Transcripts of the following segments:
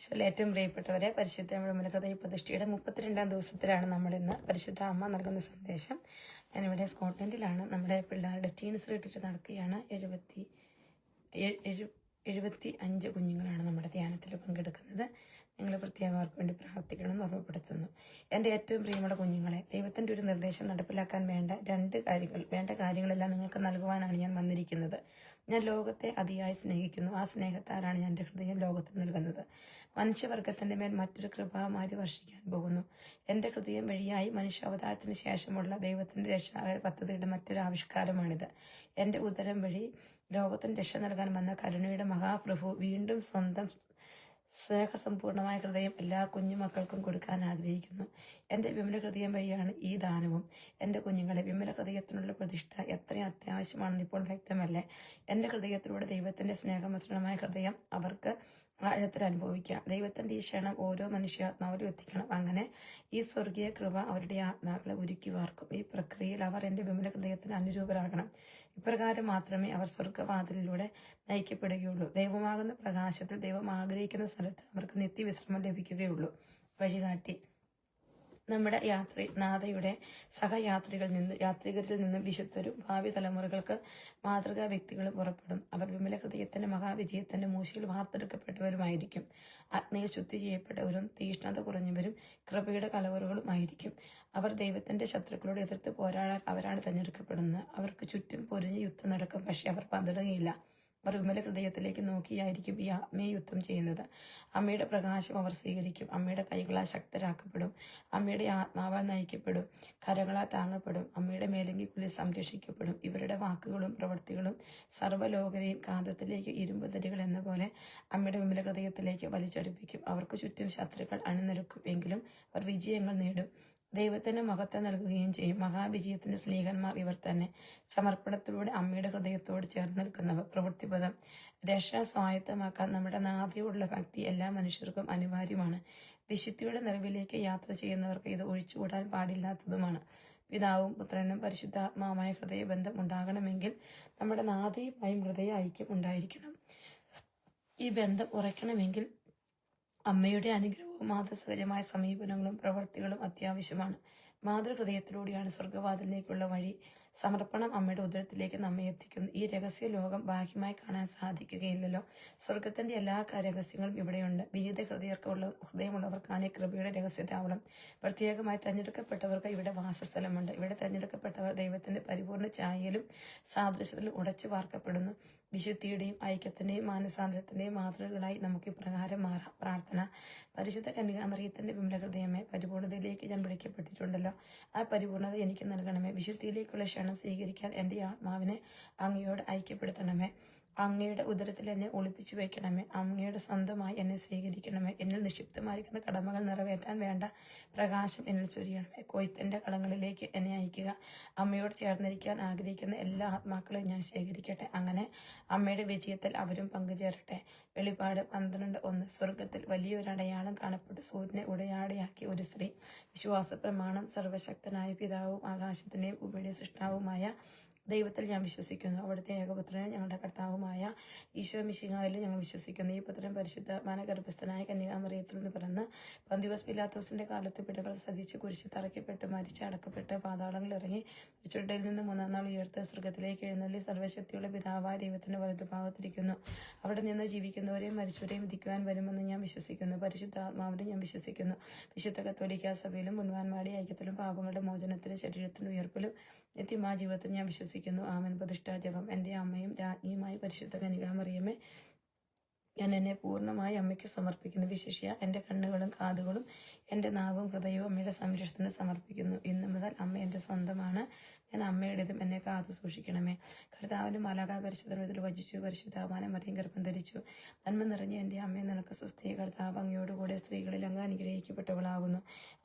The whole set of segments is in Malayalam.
ഈശോയിൽ ഏറ്റവും പ്രിയപ്പെട്ടവരെ, പരിശുദ്ധ നമ്മുടെ ഹൃദയ പ്രതിഷ്ഠയുടെ 32ാം ദിവസത്തിലാണ് നമ്മളിന്ന്. പരിശുദ്ധ അമ്മ നൽകുന്ന സന്ദേശം. ഞാനിവിടെ സ്കോട്ട്ലൻഡിലാണ്. നമ്മുടെ പിള്ളേരുടെ ടീൻസ് റിട്രീറ്റ് നടക്കുകയാണ്. 75 കുഞ്ഞുങ്ങളാണ് നമ്മുടെ ധ്യാനത്തിൽ പങ്കെടുക്കുന്നത്. നിങ്ങൾ പ്രത്യേകം അവർക്ക് വേണ്ടി പ്രാർത്ഥിക്കണമെന്ന് ഓർമ്മപ്പെടുത്തുന്നു. എൻ്റെ ഏറ്റവും പ്രിയമുള്ള കുഞ്ഞുങ്ങളെ, ദൈവത്തിൻ്റെ ഒരു നിർദ്ദേശം നടപ്പിലാക്കാൻ വേണ്ട കാര്യങ്ങളെല്ലാം നിങ്ങൾക്ക് നൽകുവാനാണ് ഞാൻ വന്നിരിക്കുന്നത്. ഞാൻ ലോകത്തെ അതിയായി സ്നേഹിക്കുന്നു. ആ സ്നേഹത്താലാണ് ഞാൻ എൻ്റെ ഹൃദയം ലോകത്തിന് നൽകുന്നത്. മനുഷ്യവർഗത്തിൻ്റെ മേൽ മറ്റൊരു കൃപാമാരി വർഷിക്കാൻ പോകുന്നു. എൻ്റെ ഹൃദയം വഴിയായി മനുഷ്യാവതാരത്തിന് ശേഷമുള്ള ദൈവത്തിൻ്റെ രക്ഷാകര പദ്ധതിയുടെ മറ്റൊരു ആവിഷ്കാരമാണിത്. എൻ്റെ ഉദരം വഴി ലോകത്തിന് രക്ഷ നൽകാൻ വന്ന കരുണയുടെ മഹാപ്രഭു വീണ്ടും സ്വന്തം സ്നേഹസമ്പൂർണമായ ഹൃദയം എല്ലാ കുഞ്ഞുമക്കൾക്കും കൊടുക്കാൻ ആഗ്രഹിക്കുന്നു. എൻ്റെ വിമല ഹൃദയം വഴിയാണ് ഈ ദാനവും. എൻ്റെ കുഞ്ഞുങ്ങളെ, വിമല ഹൃദയത്തിനുള്ള പ്രതിഷ്ഠ എത്രയും അത്യാവശ്യമാണെന്ന് ഇപ്പോൾ വ്യക്തമല്ലേ? എൻ്റെ ഹൃദയത്തിലൂടെ ദൈവത്തിൻ്റെ സ്നേഹമിശ്രണമായ ഹൃദയം അവർക്ക് ആഴത്തിൽ അനുഭവിക്കാം. ദൈവത്തിൻ്റെ ഈ ക്ഷണം ഓരോ മനുഷ്യാത്മാവിലും എത്തിക്കണം. അങ്ങനെ ഈ സ്വർഗീയ കൃപ അവരുടെ ആത്മാക്കളെ ഉരുക്കി വാർക്കും. ഈ പ്രക്രിയയിൽ അവർ എൻ്റെ വിമല ഹൃദയത്തിന് അനുരൂപരാകണം. ഇപ്രകാരം മാത്രമേ അവർ സ്വർഗവാതിലിലൂടെ നയിക്കപ്പെടുകയുള്ളൂ. ദൈവമാകുന്ന പ്രകാശത്തിൽ ദൈവം ആഗ്രഹിക്കുന്ന സ്ഥലത്ത് അവർക്ക് നിത്യവിശ്രമം ലഭിക്കുകയുള്ളൂ. വഴികാട്ടി. നമ്മുടെ നാഥയുടെ യാത്രികരിൽ നിന്നും വിശുദ്ധരും ഭാവി തലമുറകൾക്ക് മാതൃകാ വ്യക്തികളും പുറപ്പെടും. അവർ വിമല ഹൃദയത്തിന്റെ മഹാവിജയത്തിന്റെ മൂശയിൽ വാർത്തെടുക്കപ്പെട്ടവരുമായിരിക്കും. അഗ്നിയിൽ ശുദ്ധി ചെയ്യപ്പെട്ടവരും തീഷ്ണത കുറഞ്ഞവരും കൃപയുടെ കലവറുകളുമായിരിക്കും. അവർ ദൈവത്തിന്റെ ശത്രുക്കളോട് എതിർത്ത് പോരാടാൻ അവരാണ് തിരഞ്ഞെടുക്കപ്പെടുന്നത്. അവർക്ക് ചുറ്റും പൊരിഞ്ഞ് യുദ്ധം നടക്കും, പക്ഷെ അവർ പതറുകയില്ല. അവർ വിമല ഹൃദയത്തിലേക്ക് നോക്കിയായിരിക്കും ഈ ആത്മീയ യുദ്ധം ചെയ്യുന്നത്. അമ്മയുടെ പ്രകാശം അവർ സ്വീകരിക്കും. അമ്മയുടെ കൈകളാൽ ശക്തരാക്കപ്പെടും. അമ്മയുടെ ആത്മാവാൽ നയിക്കപ്പെടും. കരങ്ങളാൽ താങ്ങപ്പെടും. അമ്മയുടെ മേലങ്കിക്കുള്ളിൽ സംരക്ഷിക്കപ്പെടും. ഇവരുടെ വാക്കുകളും പ്രവൃത്തികളും സർവ്വലോകരെയും കാന്തത്തിലേക്ക് ഇരുമ്പ് തരികൾ എന്ന പോലെ അമ്മയുടെ വിമല ഹൃദയത്തിലേക്ക് വലിച്ചടുപ്പിക്കും. അവർക്ക് ചുറ്റും ശത്രുക്കൾ അണിനിരക്കും, എങ്കിലും അവർ വിജയങ്ങൾ നേടും. ദൈവത്തിന് മഹത്വം നൽകുകയും ചെയ്യും. മഹാവിജയത്തിന്റെ സ്നേഹന്മാർ ഇവർ തന്നെ. സമർപ്പണത്തിലൂടെ അമ്മയുടെ ഹൃദയത്തോട് ചേർന്ന് നിൽക്കുന്നവർ. പ്രവൃത്തിപദം. രക്ഷ സ്വായത്തമാക്കാൻ നമ്മുടെ നാഥയോടുള്ള ഭക്തി എല്ലാ മനുഷ്യർക്കും അനിവാര്യമാണ്. വിശുദ്ധിയുടെ നിറവിലേക്ക് യാത്ര ചെയ്യുന്നവർക്ക് ഇത് ഒഴിച്ചുകൂടാൻ പാടില്ലാത്തതുമാണ്. പിതാവും പുത്രനും പരിശുദ്ധാത്മാവുമായ ഹൃദയബന്ധം ഉണ്ടാകണമെങ്കിൽ നമ്മുടെ നാഥയുമായും ഹൃദയ ഐക്യം ഉണ്ടായിരിക്കണം. ഈ ബന്ധം ഉറയ്ക്കണമെങ്കിൽ അമ്മയുടെ അനുഗ്രഹവും മാതൃസഹജമായ സമീപനങ്ങളും പ്രവൃത്തികളും അത്യാവശ്യമാണ്. മാതൃഹൃദയത്തിലൂടെയാണ് സ്വർഗവാതിലിലേക്കുള്ള വഴി. സമർപ്പണം അമ്മയുടെ ഉദരത്തിലേക്ക് നമ്മെ എത്തിക്കുന്നു. ഈ രഹസ്യ ലോകം ബാഹ്യമായി കാണാൻ സാധിക്കുകയില്ലല്ലോ. സ്വർഗത്തിന്റെ എല്ലാ രഹസ്യങ്ങളും ഇവിടെയുണ്ട്. വിനീത ഹൃദയമുള്ളവർക്കാണ് ഈ കൃപയുടെ രഹസ്യതാവളം. പ്രത്യേകമായി തെരഞ്ഞെടുക്കപ്പെട്ടവർക്ക് ഇവിടെ വാസസ്ഥലമുണ്ട്. ഇവിടെ തെരഞ്ഞെടുക്കപ്പെട്ടവർ ദൈവത്തിന്റെ പരിപൂർണ്ണ ഛായയിലും സാദൃശ്യത്തിലും ഉടച്ചു വാർക്കപ്പെടുന്നു. വിശുദ്ധിയുടെയും ഐക്യത്തിന്റെയും മാനസാന്തരത്തിന്റെയും മാതൃകകളായി നമുക്ക് ഇപ്രകാരം മാറാം. പ്രാർത്ഥന. പരിശുദ്ധ കന്യകാമറിയത്തിന്റെ വിമല ഹൃദയമേ, പരിപൂർണതയിലേക്ക് ഞാൻ വിളിക്കപ്പെട്ടിട്ടുണ്ടല്ലോ. ആ പരിപൂർണത എനിക്ക് നൽകണമേ. വിശുദ്ധിയിലേക്കുള്ള ക്ഷണം സ്വീകരിക്കാൻ എൻ്റെ ആത്മാവിനെ അങ്ങയോട് ഐക്യപ്പെടുത്തണമേ. അങ്ങയുടെ ഉദരത്തിൽ എന്നെ ഒളിപ്പിച്ചു വയ്ക്കണമേ. അങ്ങയുടെ സ്വന്തമായി എന്നെ സ്വീകരിക്കണമേ. എന്നിൽ നിക്ഷിപ്തമായിരിക്കുന്ന കടമകൾ നിറവേറ്റാൻ വേണ്ട പ്രകാശം എന്നിൽ ചൊരിയണമേ. കൊയ്ത്തിന്റെ കളങ്ങളിലേക്ക് എന്നെ അയക്കുക. അമ്മയോട് ചേർന്നിരിക്കാൻ ആഗ്രഹിക്കുന്ന എല്ലാ ആത്മാക്കളെയും ഞാൻ സ്വീകരിക്കട്ടെ. അങ്ങനെ അമ്മയുടെ വിജയത്തിൽ അവരും പങ്കുചേരട്ടെ. വെളിപ്പാട് 12:1. സ്വർഗത്തിൽ വലിയൊരടയാളം കാണപ്പെട്ടു. സൂര്യനെ ഉടയാടയാക്കി ഒരു സ്ത്രീ. വിശ്വാസ പ്രമാണം. സർവശക്തനായ പിതാവും ആകാശത്തിന്റെയും ഭൂമിയുടെ സൃഷ്ടാവുമായ ദൈവത്തിൽ ഞാൻ വിശ്വസിക്കുന്നു. അവിടുത്തെ ഏകപുത്രനെ ഞങ്ങളുടെ കർത്താവുമായ ഈശോ മിശിഹായിൽ ഞങ്ങൾ വിശ്വസിക്കുന്നു. ഈ പുത്രൻ പരിശുദ്ധാത്മാവിനാൽ ഗർഭസ്ഥനായ കന്യകാമറിയത്തിൽ നിന്ന് പിറന്ന് പന്തിയോസ് പിലാത്തോസിന്റെ കാലത്ത് പിടകൾ സഹിച്ച് കുരിശിൽ തറയ്ക്കപ്പെട്ട് മരിച്ച് അടക്കപ്പെട്ട് പാതാളങ്ങളിൽ ഇറങ്ങി മരിച്ചവരുടെ നിന്ന് 3-ാം നാൾ ഉയർത്ത് സ്വർഗത്തിലേക്ക് എഴുന്നള്ളി സർവ്വശക്തിയുള്ള പിതാവായ ദൈവത്തിന്റെ വലതുഭാഗത്തിരിക്കുന്നു. അവിടെ നിന്ന് ജീവിക്കുന്നവരെയും മരിച്ചവരെയും വിധിക്കുവാൻ വരുമെന്ന് ഞാൻ വിശ്വസിക്കുന്നു. പരിശുദ്ധാത്മാവിനെ ഞാൻ വിശ്വസിക്കുന്നു. വിശുദ്ധ കത്തോലിക്കാ സഭയിലും മുൻവാന്മാരുടെ ഐക്യത്തിലും പാപങ്ങളുടെ മോചനത്തിലും ശരീരത്തിന്റെ ഉയർപ്പിലും നിത്യമായ ജീവിതത്തിൽ ഞാൻ വിശ്വസിക്കുന്നു. ആമേൻ. പ്രതിഷ്ഠാ ജപം. എൻ്റെ അമ്മയും രാജ്ഞിയുമായി പരിശുദ്ധ കന്യകാമറിയമേ, ഞാൻ എന്നെ പൂർണ്ണമായി അമ്മയ്ക്ക് സമർപ്പിക്കുന്നു. വിശിഷ്യ എൻ്റെ കണ്ണുകളും കാതുകളും എൻ്റെ നാവും ഹൃദയവും അമ്മയുടെ സംരക്ഷണത്തിന് സമർപ്പിക്കുന്നു. ഇന്നു മുതൽ അമ്മ എൻ്റെ സ്വന്തമാണ്. ഞാൻ അമ്മയുടേതും എന്നെ കാത്തു സൂക്ഷിക്കണമേ. കർത്താവിന് മാലാഖ പരിശുദ്ധത്തിൽ വചിച്ചു. പരിശുദ്ധാവാനെ മറിയം ഗർഭം ധരിച്ചു. നന്മ നിറഞ്ഞ എൻ്റെ അമ്മയെ നിനക്ക് സ്വസ്തി. കർത്താവ് അങ്ങയോടുകൂടെ സ്ത്രീകളിൽ അങ്ങ് അനുഗ്രഹിക്കപ്പെട്ടവളാകുന്നു.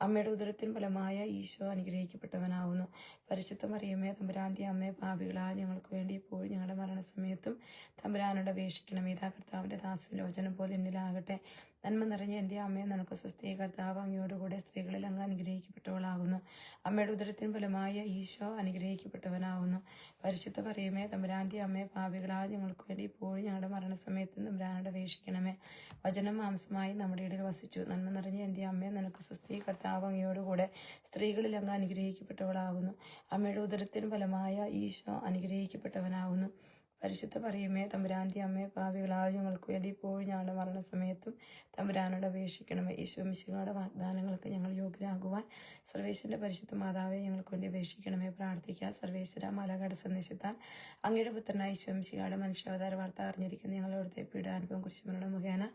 അമ്മയുടെ ഉദരത്തിൻ ഫലമായ ഈശോ അനുഗ്രഹിക്കപ്പെട്ടവനാകുന്നു. പരിശുദ്ധ മറിയമേ, തമ്പുരാന്റെ അമ്മയെ, പാപികളായ ഞങ്ങൾക്ക് വേണ്ടി ഇപ്പോഴും ഞങ്ങളുടെ മരണസമയത്തും തമ്പുരാനോട് അപേക്ഷിക്കണമേ. ഇതാ കർത്താവിന്റെ ദാസലോചനം പോലെ എന്നിലാകട്ടെ. നന്മ നിറഞ്ഞ എൻ്റെ അമ്മയെ നിനക്ക് സ്വസ്തി. കർത്താവ് അങ്ങയോടുകൂടെ സ്ത്രീകളിൽ അങ്ങ് അനുഗ്രഹിക്കപ്പെട്ടവളാകുന്നു. അമ്മയുടെ ഉദരത്തിൻ ഫലമായ ഈശോ അനുഗ്രഹിക്കപ്പെട്ടവനാകുന്നു. അനുഗ്രഹിക്കപ്പെട്ടവനാകുന്നു. പരിശുദ്ധ മറിയമേ തമ്പുരാന്റെ അമ്മേ, പാപികളായ ഞങ്ങൾക്ക് വേണ്ടി ഇപ്പോഴും ഞങ്ങളുടെ മരണസമയത്ത് തമ്പുരാനോട് അപേക്ഷിക്കണമേ. വചനം മാംസമായി നമ്മുടെ ഇടയിൽ വസിച്ചു. നന്മ നിറഞ്ഞ എൻ്റെ അമ്മേ, നിനക്ക് സ്വസ്തി. കർത്താവ് അങ്ങയോടുകൂടെ സ്ത്രീകളിൽ അങ്ങ് അനുഗ്രഹിക്കപ്പെട്ടവളാകുന്നു. അമ്മയുടെ ഉദരത്തിന് ഫലമായ ഈശോ അനുഗ്രഹിക്കപ്പെട്ടവനാകുന്നു. പരിശുദ്ധ മറിയമേ തമ്പുരാന്റെ അമ്മേ, പാപികളായ ഞങ്ങൾക്ക് വേണ്ടി ഇപ്പോഴും ഞങ്ങളുടെ മരണസമയത്തും തമ്പുരാനോട് അപേക്ഷിക്കണമേ. ഈശോ മിശിഹായുടെ വാഗ്ദാനങ്ങൾക്ക് ഞങ്ങൾ യോഗ്യരാകുവാൻ സർവേശ്വരന്റെ പരിശുദ്ധ മാതാവെ ഞങ്ങൾക്ക് വേണ്ടി അപേക്ഷിക്കണമേ. പ്രാർത്ഥിക്കുക. സർവേശ്വര മാലാഖയുടെ സന്ദേശത്താൽ അങ്ങയുടെ പുത്രനായ ഈശോ മിശിഹായുടെ മനുഷ്യാവതാര വാർത്ത അറിഞ്ഞിരിക്കുന്ന ഞങ്ങളവിടുത്തെ പീഡാനുഭവം കുരിശുമരണ മുഖേന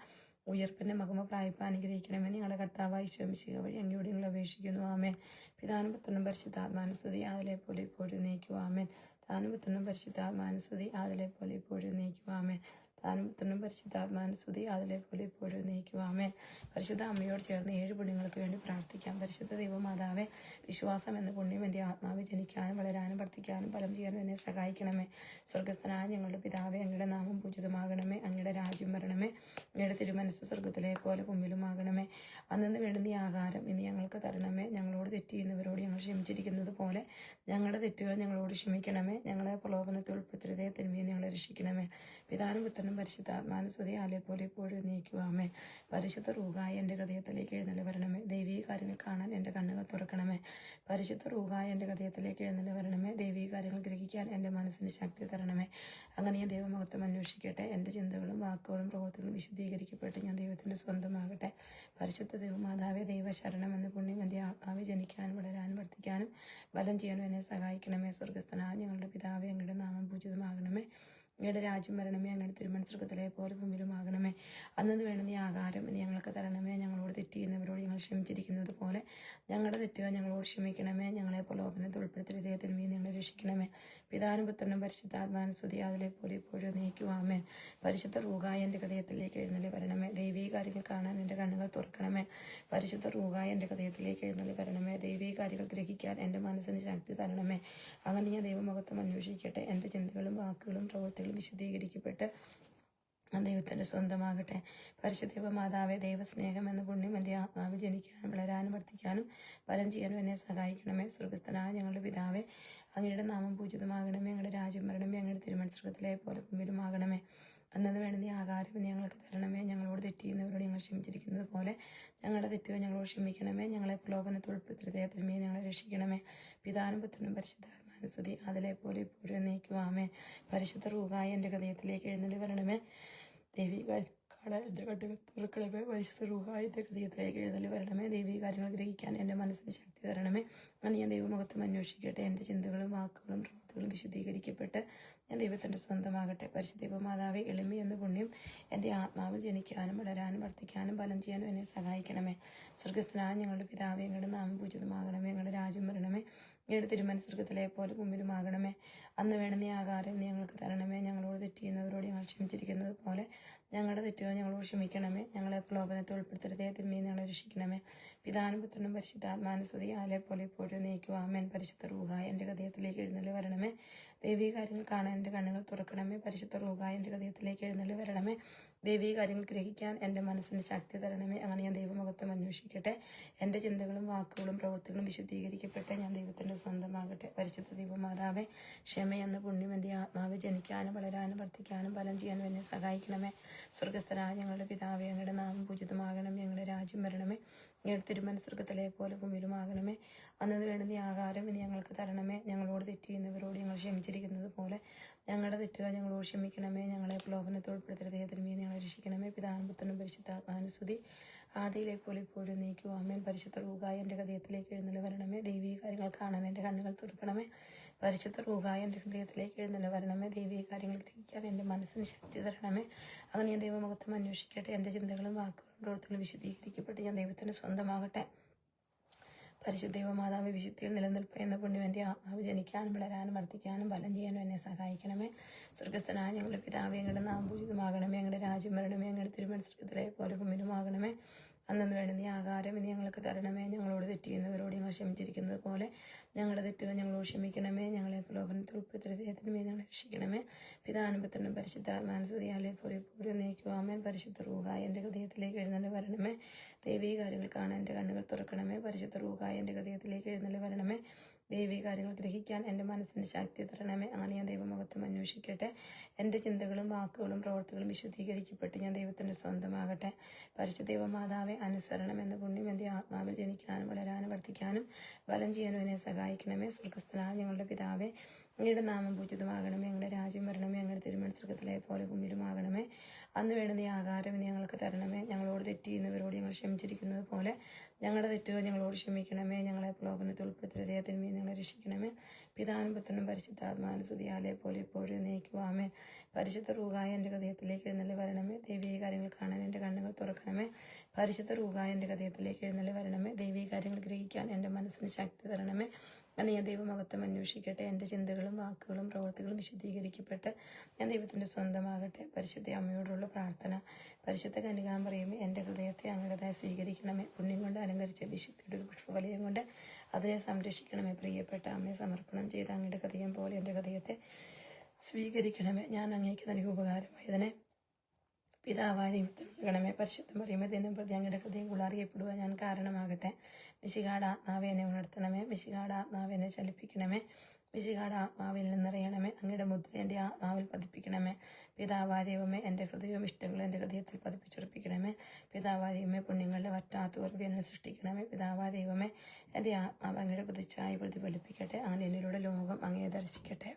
ഉയർപ്പിന്റെ മഹിമ പ്രാപിപ്പാൻ അനുഗ്രഹിക്കണമെന്ന് ഞങ്ങളുടെ കർത്താവായ ഈശോ മിശിഹ വഴി അങ്ങയോട് ഞങ്ങൾ അപേക്ഷിക്കുന്നു. ആമേൻ. പിതാവിനും പുത്രനും പരിശുദ്ധാത്മാനുസ്തുതി ആദിലെ പോലെ ഇപ്പോഴും നീക്കുക. ആമേൻ. താനും പുത്രനും പരിശുദ്ധാത്മാനുസ്തുതി ആദിലെ പോലെ ഇപ്പോഴും നീക്കുക. ആമേൻ. താനും പുത്രനും പരിശുദ്ധാത്മാനുസ്തുതി അതിലെ പോലെ ഇപ്പോഴും നീക്കുക. ആമേൻ. പരിശുദ്ധ അമ്മയോട് ചേർന്ന് 7 പുണ്യങ്ങൾക്ക് വേണ്ടി പ്രാർത്ഥിക്കാം. പരിശുദ്ധ ദൈവമാതാവേ, വിശ്വാസം എന്ന പുണ്യം എൻ്റെ ആത്മാവിൽ ജനിക്കാനും വളരാനും വർദ്ധിക്കാനും ഫലം ചെയ്യാനും എന്നെ സഹായിക്കണമേ. സ്വർഗസ്ഥനായ ഞങ്ങളുടെ പിതാവേ, അങ്ങയുടെ നാമം പൂജിതമാകണമേ. അങ്ങയുടെ രാജ്യം വരണമേ. അങ്ങയുടെ തിരുമനസ്സ് സ്വർഗത്തിലെ പോലെ ഭൂമിയിലുമാകണമേ. അന്നു വേണ്ടുന്ന ഈ ആഹാരം ഇന്ന് ഞങ്ങൾക്ക് തരണമേ. ഞങ്ങളോട് തെറ്റ് ചെയ്യുന്നവരോട് ഞങ്ങൾ ക്ഷമിച്ചിരിക്കുന്നത് പോലെ ഞങ്ങളുടെ തെറ്റുകൾ ഞങ്ങളോട് ക്ഷമിക്കണമേ. ഞങ്ങളെ പ്രലോഭനത്തിൽ ഉൾപ്പെടുത്തരുതേ, തിന്മയെ ഞങ്ങളെ രക്ഷിക്കണമേ. പിതാനും പുത്രനും പരിശുദ്ധാത്മാനുസ്തുതി ആലെ പോലെ ഇപ്പോഴും നീക്കുക. ആമേൻ. പരിശുദ്ധ റൂഹായി എൻ്റെ ഹൃദയത്തിലേക്ക് എഴുന്നള്ളി വരണമേ. ദൈവീക കാര്യങ്ങൾ കാണാൻ എൻ്റെ കണ്ണുകൾ തുറക്കണമേ. പരിശുദ്ധ റൂഹായി എൻ്റെ ഹൃദയത്തിലേക്ക് എഴുന്നള്ളി വരണമേ. ദൈവീക കാര്യങ്ങൾ ഗ്രഹിക്കാൻ എൻ്റെ മനസ്സിന് ശക്തി തരണമേ. അങ്ങനെ ഞാൻ ദൈവമഹത്വം അന്വേഷിക്കട്ടെ. എൻ്റെ ചിന്തകളും വാക്കുകളും പ്രവൃത്തികളും വിശുദ്ധീകരിക്കപ്പെട്ട് ഞാൻ ദൈവത്തിൻ്റെ സ്വന്തമാകട്ടെ. പരിശുദ്ധ ദൈവമാതാവേ, ദൈവശരണം എന്ന പുണ്യം എൻ്റെ ആത്മാവിൽ ജനിക്കാനും വളരാനും വർദ്ധിക്കാനും ബലം ചെയ്യാനും എന്നെ സഹായിക്കണമേ. സ്വർഗസ്ഥനായ ഞങ്ങളുടെ പിതാവേ, അങ്ങയുടെ നാമം പൂജിതമാകണമേ. അങ്ങയുടെ രാജ്യം വരണമേ. അങ്ങയുടെ തിരുമനസ്സ് സ്വർഗത്തിലെ പോലെ ഭൂമിയിലുമാകണമേ. അന്നു വേണ്ടുന്ന ഈ ആഹാരം ഇനി ഞങ്ങൾക്ക് തരണമേ. ഞങ്ങളോട് തെറ്റ് ചെയ്യുന്നവരോട് ഞങ്ങൾ ക്ഷമിച്ചിരിക്കുന്നത് പോലെ ഞങ്ങളുടെ തെറ്റുകൾ ഞങ്ങളോട് ക്ഷമിക്കണമേ. ഞങ്ങളെ പ്രലോഭനത്തിൽ ഉൾപ്പെടുത്തരുതേ, തിന്മയിൽ ഞങ്ങളെ രക്ഷിക്കണമേ. പിതാനും പുത്രനും പരിശുദ്ധാത്മാനുസ്തുതി അതിലെ പോലെ ഇപ്പോഴും നീക്കുക. ആമേൻ. പരിശുദ്ധ റൂഹായി എൻ്റെ ഹൃദയത്തിലേക്ക് എഴുന്നള്ളി വരണമേ. ദൈവീക കാര്യങ്ങൾ കാണാൻ എൻ്റെ കണ്ണുകൾ തുറക്കണമേ. പരിശുദ്ധ റൂഹായി എൻ്റെ ഹൃദയത്തിലേക്ക് എഴുന്നള്ളി വരണമേ. ദൈവീക കാര്യങ്ങൾ ഗ്രഹിക്കാൻ എൻ്റെ മനസ്സിന് ശക്തി തരണമേ. അങ്ങനെ ഞാൻ ദൈവമഹത്വം അന്വേഷിക്കട്ടെ. എൻ്റെ ചിന്തകളും വാക്കുകളും പ്രവൃത്തികളും വിശുദ്ധീകരിക്കപ്പെട്ട് ദൈവത്തിൻ്റെ സ്വന്തമാകട്ടെ. പരിശുദ്ധ മാതാവേ, ദൈവസ്നേഹം എന്ന പുണ്യം എൻ്റെ ആത്മാവിൽ ജനിക്കാനും വളരാനും വർദ്ധിക്കാനും ഫലം ചെയ്യാനും എന്നെ സഹായിക്കണമേ. സ്വർഗസ്ഥനായ ഞങ്ങളുടെ പിതാവേ, അങ്ങയുടെ നാമം പൂജിതമാകണമേ. അങ്ങയുടെ രാജ്യം വരണമേ. അങ്ങയുടെ തിരുമനസ്സുകളെ പോലെ ഭൂമിയിലുമാകണമേ. അന്നത് വേണ്ടുന്ന ആഹാരം ഞങ്ങൾക്ക് തരണമേ. ഞങ്ങളോട് തെറ്റ് ചെയ്യുന്നവരോട് ഞങ്ങൾ ക്ഷമിച്ചിരിക്കുന്നത് പോലെ ഞങ്ങളുടെ തെറ്റുകൾ ഞങ്ങളോട് ക്ഷമിക്കണമേ. ഞങ്ങളെ പ്രലോഭനത്തിൽ ഉൾപ്പെടുത്തരുതേ, തിന്മയെ ഞങ്ങളെ രക്ഷിക്കണമേ. പിതാനും പുത്രനും പരിശുദ്ധാത്മാനുസ്തുതി അതിലെ പോലെ ഇപ്പോഴും നീക്കുക. ആമേൻ. പരിശുദ്ധ റൂഹായി എൻ്റെ ഹൃദയത്തിലേക്ക് എഴുന്നള്ളി വരണമേ. ദൈവിക കാണാൻ എൻ്റെ കണ്ണുകൾ തുറക്കണമേ. പരിശുദ്ധ റൂഹായി എൻ്റെ ഹൃദയത്തിലേക്ക് എഴുന്നള്ളി വരണമേ. ദൈവിക കാര്യങ്ങൾ ഗ്രഹിക്കാൻ എൻ്റെ മനസ്സിന് ശക്തി തരണമേ. അങ്ങനെ ഞാൻ ദൈവമഹത്വം അന്വേഷിക്കട്ടെ. എൻ്റെ ചിന്തകളും വാക്കുകളും പ്രവൃത്തികളും വിശുദ്ധീകരിക്കപ്പെട്ട് ഞാൻ ദൈവത്തിൻ്റെ സ്വന്തമാകട്ടെ. പരിശുദ്ധ മാതാവേ, എളിമ എന്ന പുണ്യം എൻ്റെ ആത്മാവിൽ ജനിക്കാനും വളരാനും വർദ്ധിക്കാനും ഫലം ചെയ്യാനും എന്നെ സഹായിക്കണമേ. സ്വർഗസ്ഥനായ ഞങ്ങളുടെ പിതാവേ, അങ്ങയുടെ നാമം പൂജിതമാകണമേ. അങ്ങയുടെ രാജ്യം വരണമേ. അങ്ങയുടെ തിരുമനസ്സ് സ്വർഗത്തിലെ പോലെ ഭൂമിയിലുമാകണമേ. അന്ന് വേണ്ടുന്ന ഈ ആഹാരം ഞങ്ങൾക്ക് തരണമേ. ഞങ്ങളോട് തെറ്റ് ചെയ്യുന്നവരോട് ഞങ്ങൾ ക്ഷമിച്ചിരിക്കുന്നത് പോലെ ഞങ്ങളുടെ തെറ്റുകൾ ഞങ്ങളോട് ക്ഷമിക്കണമേ. ഞങ്ങളെ പ്രലോഭനത്തിൽ ഉൾപ്പെടുത്തരുതേ, തിന്മയിൽ ഞങ്ങളെ രക്ഷിക്കണമേ. പിതാനും പുത്രനും പരിശുദ്ധാത്മാനുസ്തുതി ആലെ പോലെ ഇപ്പോഴും നീക്കുക. ആമേൻ. പരിശുദ്ധ റൂഹായി എൻ്റെ ഹൃദയത്തിലേക്ക് എഴുന്നള്ളി വരണമേ. ദൈവീക കാര്യങ്ങൾ കാണാൻ എൻ്റെ കണ്ണുകൾ തുറക്കണമേ. പരിശുദ്ധ റൂഹായി എൻ്റെ ഹൃദയത്തിലേക്ക് എഴുന്നള്ളി വരണമേ. ദൈവീക കാര്യങ്ങൾ ഗ്രഹിക്കാൻ എൻ്റെ മനസ്സിന് ശക്തി തരണമേ. അങ്ങനെ ഞാൻ ദൈവമഹത്വം അന്വേഷിക്കട്ടെ. എൻ്റെ ചിന്തകളും വാക്കുകളും പ്രവൃത്തികളും വിശുദ്ധീകരിക്കപ്പെട്ട് ഞാൻ ദൈവത്തിൻ്റെ സ്വന്തമാകട്ടെ. പരിശുദ്ധ ദൈവമാതാവേ, ക്ഷമയെന്ന പുണ്യം എൻ്റെ ആത്മാവിൽ ജനിക്കാനും വളരാനും വർദ്ധിക്കാനും ഫലം ചെയ്യാനും എന്നെ സഹായിക്കണമേ. സ്വർഗസ്ഥനായ ഞങ്ങളുടെ പിതാവേ, അങ്ങയുടെ നാമം പൂജിതമാകണമേ. ഞങ്ങളുടെ രാജ്യം വരണമേ. അങ്ങയുടെ തിരുമനസ്സ് സ്വർഗത്തിലെ പോലെ ഭൂമിയിലുമാകണമേ. അന്നു വേണ്ടുന്ന ആഹാരം ഇനി ഞങ്ങൾക്ക് തരണമേ. ഞങ്ങളോട് തെറ്റ് ചെയ്യുന്നവരോട് ഞങ്ങൾ ക്ഷമിച്ചിരിക്കുന്നത് പോലെ ഞങ്ങളുടെ തെറ്റുകൾ ഞങ്ങളോട് ക്ഷമിക്കണമേ. ഞങ്ങളെ പ്രലോഭനത്തിൽ ഉൾപ്പെടുത്തരുതേ, തിന്മയെ ഞങ്ങളെ രക്ഷിക്കണമേ. പിതാനും പുത്രനും പരിശുദ്ധാത്മാനുസ്തുതി ആദിയിലെ പോലെ ഇപ്പോഴും നീക്കുക. ആമേൻ. പരിശുദ്ധ റൂഹായി എൻ്റെ ഹൃദയത്തിലേക്ക് എഴുന്നള്ളി വരണമേ. ദൈവീക കാര്യങ്ങൾ കാണാൻ എൻ്റെ കണ്ണുകൾ തുറക്കണമേ. പരിശുദ്ധ റൂഹായി എൻ്റെ ഹൃദയത്തിലേക്ക് എഴുന്നള്ളി വരണമേ. ദൈവീക കാര്യങ്ങൾ ഗ്രഹിക്കാൻ എൻ്റെ മനസ്സിന് ശക്തി തരണമേ. അങ്ങനെ ഞാൻ ദൈവമഹത്വം അന്വേഷിക്കട്ടെ. എൻ്റെ ചിന്തകളും വാക്കുകളും പ്രവൃത്തികളും വിശുദ്ധീകരിക്കപ്പെട്ട് ഞാൻ ദൈവത്തിന് സ്വന്തമാകട്ടെ. പരിശുദ്ധ ദൈവമാതാവ്, വിശുദ്ധിയിൽ നിലനിൽപ്പ് എന്ന പുണ്യം എൻ്റെ ആത്മാവ് ജനിക്കാനും വളരാനും വർദ്ധിക്കാനും ഫലം ചെയ്യാനും എന്നെ സഹായിക്കണമേ. സ്വർഗസ്ഥനായ ഞങ്ങളുടെ പിതാവേ, അങ്ങയുടെ നാമം പൂജിതമാകണമേ. അങ്ങയുടെ രാജ്യം വരണമേ. അങ്ങയുടെ തിരുമനസ്സ് സ്വർഗത്തിലെ പോലെ ഭൂമിയിലുമാകണമേ. അന്നു വേണ്ടുന്ന ആഹാരം ഇനി ഞങ്ങൾക്ക് തരണമേ. ഞങ്ങളോട് തെറ്റ് ചെയ്യുന്നവരോട് ഞങ്ങൾ ക്ഷമിച്ചിരിക്കുന്നത് പോലെ ഞങ്ങളുടെ തെറ്റുകൾ ഞങ്ങളോട് ക്ഷമിക്കണമേ. ഞങ്ങളെ പ്രലോഭനത്തിൽ ഉൾപ്പെടുത്തരുതേ, തിന്മയെ ഞങ്ങളെ രക്ഷിക്കണമേ. പിതാനും പുത്രനും പരിശുദ്ധാത്മാനുസ്തുതി ആലെ പോലെ ഇപ്പോഴും നീക്കുക. ആമേൻ. പരിശുദ്ധ റൂഹായി എൻ്റെ ഹൃദയത്തിലേക്ക് എഴുന്നള്ളി വരണമേ. ദൈവീക കാര്യങ്ങൾ കാണാൻ എൻ്റെ കണ്ണുകൾ തുറക്കണമേ. പരിശുദ്ധ റൂഹായി എൻ്റെ ഹൃദയത്തിലേക്ക് എഴുന്നള്ളി വരണമേ. ദൈവിക കാര്യങ്ങൾ ഗ്രഹിക്കാൻ എൻ്റെ മനസ്സിന് ശക്തി തരണമേ. അങ്ങനെ ഞാൻ ദൈവമഹത്വം അന്വേഷിക്കട്ടെ. എൻ്റെ ചിന്തകളും വാക്കുകളും പ്രവർത്തികളും വിശുദ്ധീകരിക്കപ്പെട്ട് ഞാൻ ദൈവത്തിൻ്റെ സ്വന്തമാകട്ടെ. പരിശുദ്ധ ദൈവമാതാവെ, അനുസരണം എന്ന പുണ്യം എൻ്റെ ആത്മാവിൽ ജനിക്കാനും വളരാനും വർദ്ധിക്കാനും ബലം ചെയ്യാനും എന്നെ സഹായിക്കണമേ. സ്വർഗസ്ഥനായ ഞങ്ങളുടെ പിതാവേ, അങ്ങയുടെ നാമം പൂജിതമാകണമേ. ഞങ്ങളുടെ രാജ്യം വരണമേ. അങ്ങയുടെ തിരുമനസ് സ്വർഗത്തിലെ പോലെ ഭൂമിയിലുമാകണമേ. അന്ന് വേണ്ടുന്ന ഈ ആഹാരം ഇന്ന് ഞങ്ങൾക്ക് തരണമേ. ഞങ്ങളോട് തെറ്റ് ചെയ്യുന്നവരോട് ഞങ്ങൾ ക്ഷമിച്ചിരിക്കുന്നത് പോലെ ഞങ്ങളുടെ തെറ്റുകൾ ഞങ്ങളോട് ക്ഷമിക്കണമേ. ഞങ്ങളെ പ്രലോഭനത്തിൽ ഉൾപ്പെടുത്തിയ ദൈവത്തിന്മേൽ ഞങ്ങളെ രക്ഷിക്കണമേ. പിതാവിനും പുത്രനും പരിശുദ്ധാത്മാവിനും സ്തുതിയാലെ പോലെ ഇപ്പോഴും എന്നേക്കുമാമേൻ. പരിശുദ്ധ റൂഹായ എൻ്റെ ഹൃദയത്തിലേക്ക് എഴുന്നള്ളി വരണമേ. ദൈവിക കാര്യങ്ങൾ കാണാൻ എൻ്റെ കണ്ണുകൾ തുറക്കണമേ. പരിശുദ്ധ റൂഹായ എൻ്റെ ഹൃദയത്തിലേക്ക് എഴുന്നള്ളി വരണമേ. ദൈവിക കാര്യങ്ങൾ ഗ്രഹിക്കാൻ എൻ്റെ മനസ്സിന് ശക്തി തരണമേ. അങ്ങനെ ഞാൻ ദൈവമഹത്വം അന്വേഷിക്കട്ടെ. എൻ്റെ ചിന്തകളും വാക്കുകളും പ്രവൃത്തികളും വിശുദ്ധീകരിക്കപ്പെട്ട് ഞാൻ ദൈവത്തിൻ്റെ സ്വന്തമാകട്ടെ. പരിശുദ്ധ അമ്മയോടുള്ള പ്രാർത്ഥന. പരിശുദ്ധ കന്യകാമറിയമേ, എൻ്റെ ഹൃദയത്തെ അങ്ങയുടേതായി സ്വീകരിക്കണമേ. പുണ്യം കൊണ്ട് അലങ്കരിച്ച വിശുദ്ധിയുടെ ഒരു പുഷ്പവലയം കൊണ്ട് അതിനെ സംരക്ഷിക്കണമേ. പ്രിയപ്പെട്ട അമ്മയെ സമർപ്പണം ചെയ്ത് അങ്ങയുടെ ഹൃദയം പോലെ എൻ്റെ ഹൃദയത്തെ സ്വീകരിക്കണമേ. ഞാൻ അങ്ങേക്ക് നൽകിയ ഉപകാരമായതിനെ പിതാവായ ദൈവത്തിന് നൽകണമേ. പരിശുദ്ധം പറയുമ്പോൾ ദിനം പ്രതി അങ്ങയുടെ ഹൃദയം അറിയപ്പെടുവാൻ ഞാൻ കാരണമാകട്ടെ. മിശിഹായുടെ ആത്മാവെ എന്നെ ഉണർത്തണമേ. മിശിഹായുടെ ആത്മാവെ എന്നെ ചലിപ്പിക്കണമേ. മിശിഹായുടെ ആത്മാവിൽ നിന്നറിയണമേ. അങ്ങയുടെ മുദ്ര എൻ്റെ ആത്മാവിൽ പതിപ്പിക്കണമേ. പിതാവായ ദൈവമേ, എൻ്റെ ഹൃദയവും ഇഷ്ടങ്ങളും എൻ്റെ ഹൃദയത്തിൽ പതിപ്പിച്ചുറപ്പിക്കണമേ. പിതാവായ ദൈവമേ, പുണ്യങ്ങളുടെ വറ്റാത്ത ഉറവ് എന്നെ സൃഷ്ടിക്കണമേ. പിതാവായ ദൈവമേ, എൻ്റെ ആത്മാവ് അങ്ങയുടെ പ്രതിച്ഛായ പ്രതിഫലിപ്പിക്കട്ടെ. അങ്ങനെ എന്നിലൂടെ ലോകം അങ്ങയെ ദർശിക്കട്ടെ.